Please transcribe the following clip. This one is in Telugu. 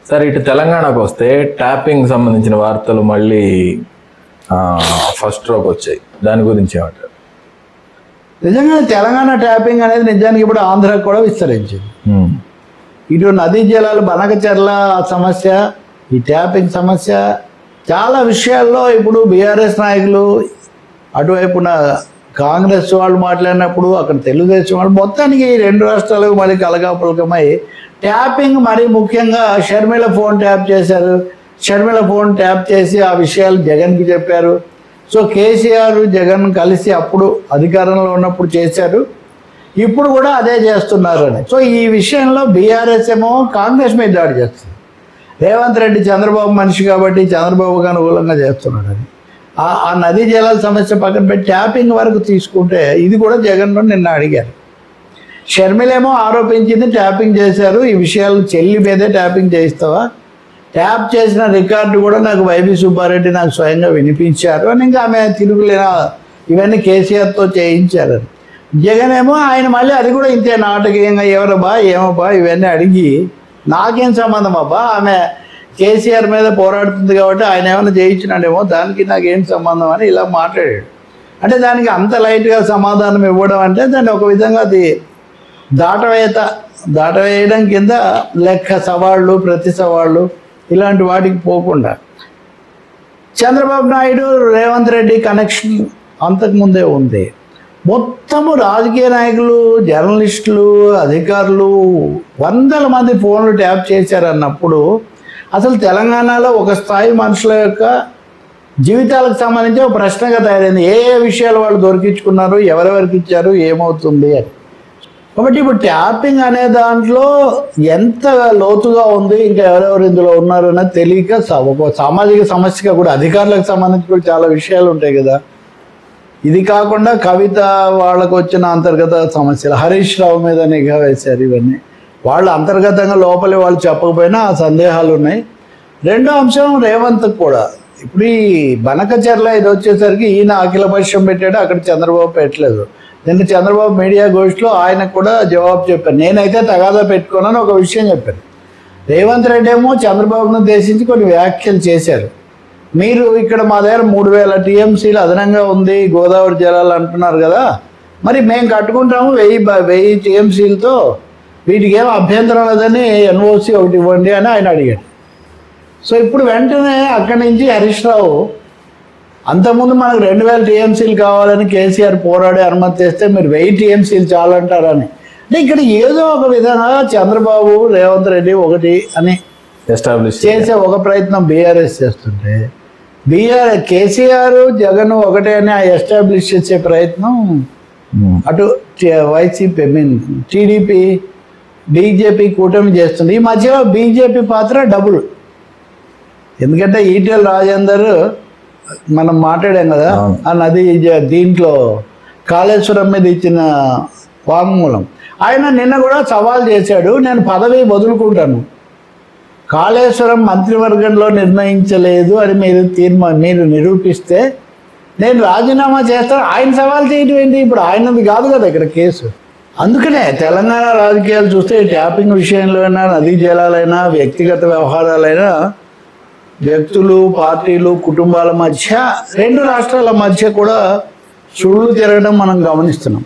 సరే, ఇటు తెలంగాణకు వస్తే ట్యాపింగ్ సంబంధించిన వార్తలు మళ్ళీ ఫస్ట్ రోకి వచ్చాయి. దాని గురించి ఏమంటారు? నిజంగా తెలంగాణ ట్యాపింగ్ అనేది నిజానికి ఇప్పుడు ఆంధ్రాకి కూడా విస్తరించింది. ఇటు నదీ జలాలు బనకచెర్ల సమస్య, ఈ ట్యాపింగ్ సమస్య, చాలా విషయాల్లో ఇప్పుడు బీఆర్ఎస్ నాయకులు అటువైపున కాంగ్రెస్ వాళ్ళు మాట్లాడినప్పుడు అక్కడ తెలుగుదేశం వాళ్ళు మొత్తానికి రెండు రాష్ట్రాలకు మళ్ళీ కలగాపులకమై ట్యాపింగ్ మరీ ముఖ్యంగా షర్మిల ఫోన్ ట్యాప్ చేశారు. షర్మిల ఫోన్ ట్యాప్ చేసి ఆ విషయాలు జగన్కి చెప్పారు. సో కేసీఆర్ జగన్ కలిసి అప్పుడు అధికారంలో ఉన్నప్పుడు చేశారు, ఇప్పుడు కూడా అదే చేస్తున్నారని. సో ఈ విషయంలో బీఆర్ఎస్ ఏమో కాంగ్రెస్ మీద దాడి చేస్తుంది. రేవంత్ రెడ్డి చంద్రబాబు మనిషి కాబట్టి చంద్రబాబుకు అనుకూలంగా చేస్తున్నాడని. ఆ నదీ జలాల సమస్య పక్కన పెట్టి ట్యాపింగ్ వరకు తీసుకుంటే ఇది కూడా జగన్లో నిన్న అడిగారు. షర్మిలేమో ఆరోపించింది ట్యాపింగ్ చేశారు, ఈ విషయాలు చెల్లి మీదే ట్యాపింగ్ చేయిస్తావా, ట్యాప్ చేసిన రికార్డు కూడా నాకు వైవి సుబ్బారెడ్డి నాకు స్వయంగా వినిపించారు అని ఇంకా ఆమె తిరుగులేనా ఇవన్నీ కేసీఆర్తో చేయించారని. జగన్ ఏమో ఆయన మళ్ళీ అది కూడా ఇంతే నాటకీయంగా ఎవరబ్బా ఏమబ్బా ఇవన్నీ అడిగి నాకేం సంబంధం అబ్బా, ఆమె కేసీఆర్ మీద పోరాడుతుంది కాబట్టి ఆయన ఏమైనా చేయించినాడేమో దానికి నాకేం సంబంధం అని ఇలా మాట్లాడాడు. అంటే దానికి అంత లైట్గా సమాధానం ఇవ్వడం అంటే దాన్ని ఒక విధంగా అది దాటవేయడం కింద లెక్క. సవాళ్ళు ప్రతి సవాళ్ళు ఇలాంటి వాటికి పోకుండా చంద్రబాబు నాయుడు రేవంత్ రెడ్డి కనెక్షన్ అంతకుముందే ఉంది. మొత్తము రాజకీయ నాయకులు, జర్నలిస్టులు, అధికారులు వందల మంది ఫోన్లు ట్యాప్ చేశారన్నప్పుడు అసలు తెలంగాణలో ఒక స్థాయి మనుషుల యొక్క జీవితాలకు సంబంధించి ఒక ప్రశ్నగా తయారైంది. ఏ ఏ విషయాలు వాళ్ళు దొరికించుకున్నారు, ఎవరెవరికి ఇచ్చారు, ఏమవుతుంది అని. కాబట్టి ఇప్పుడు ట్యాపింగ్ అనే దాంట్లో ఎంత లోతుగా ఉంది, ఇంకా ఎవరెవరు ఇందులో ఉన్నారు అనేది తెలియక ఒక సామాజిక సమస్యగా కూడా అధికారులకు సంబంధించి కూడా చాలా విషయాలు ఉంటాయి కదా. ఇది కాకుండా కవిత వాళ్ళకు వచ్చిన అంతర్గత సమస్యలు, హరీష్ రావు మీద నిఘా వేశారు, ఇవన్నీ వాళ్ళు అంతర్గతంగా లోపలి వాళ్ళు చెప్పకపోయినా ఆ సందేహాలు ఉన్నాయి. రెండో అంశం రేవంత్కి కూడా ఇప్పుడు ఈ బనకచెర్ల ఇది వచ్చేసరికి ఈయన అఖిలపక్షం పెట్టాడు, అక్కడ చంద్రబాబు పెట్టలేదు. నిన్న చంద్రబాబు మీడియా గోష్ఠిలో ఆయన కూడా జవాబు చెప్పారు, నేనైతే తగాదా పెట్టుకోనని ఒక విషయం చెప్పారు. రేవంత్ రెడ్డి ఏమో చంద్రబాబును ఉద్దేశించి కొన్ని వ్యాఖ్యలు చేశారు. మీరు ఇక్కడ మా దగ్గర 3000 టీఎంసీలు అదనంగా ఉంది గోదావరి జలాలు అంటున్నారు కదా, మరి మేము కట్టుకుంటాము 1000 టీఎంసీలతో, వీటికి ఏం అభ్యంతరం లేదని ఎన్ఓసి ఒకటి ఇవ్వండి అని ఆయన అడిగాడు. సో ఇప్పుడు వెంటనే అక్కడి నుంచి హరీష్ రావు అంతకుముందు మనకు 2000 టీఎంసీలు కావాలని కేసీఆర్ పోరాడి అనుమతి చేస్తే మీరు 1000 టీఎంసీలు చాలంటారని. అంటే ఇక్కడ ఏదో ఒక విధంగా చంద్రబాబు రేవంత్ రెడ్డి ఒకటి అని ఎస్టాబ్లిష్ చేసే ఒక ప్రయత్నం బీఆర్ఎస్ చేస్తుంటే కేసీఆర్ జగన్ ఒకటే అని ఎస్టాబ్లిష్ చేసే ప్రయత్నం అటు వైసీపీ టీడీపీ బీజేపీ కూటమి చేస్తుంది. ఈ మధ్యలో బీజేపీ పాత్ర డబుల్. ఎందుకంటే ఈటెల రాజేందర్ మనం మాట్లాడాం కదా ఆ నది దీంట్లో కాళేశ్వరం మీద ఇచ్చిన వాంగ్మూలం, ఆయన నిన్న కూడా సవాల్ చేశాడు, నేను పదవి వదులుకుంటాను, కాళేశ్వరం మంత్రివర్గంలో నిర్ణయించలేదు అని మీరు నిరూపిస్తే నేను రాజీనామా చేస్తాను. ఆయన సవాల్ చేయడం ఏంటి, ఇప్పుడు ఆయనది కాదు కదా ఇక్కడ కేసు. అందుకనే తెలంగాణ రాజకీయాలు చూస్తే ట్యాపింగ్ విషయంలో అయినా, నదీ జలాలైనా, వ్యక్తిగత వ్యవహారాలైనా, వ్యక్తులు, పార్టీలు, కుటుంబాల మధ్య, రెండు రాష్ట్రాల మధ్య కూడా సుళ్ళు తిరగడం మనం గమనిస్తున్నాం.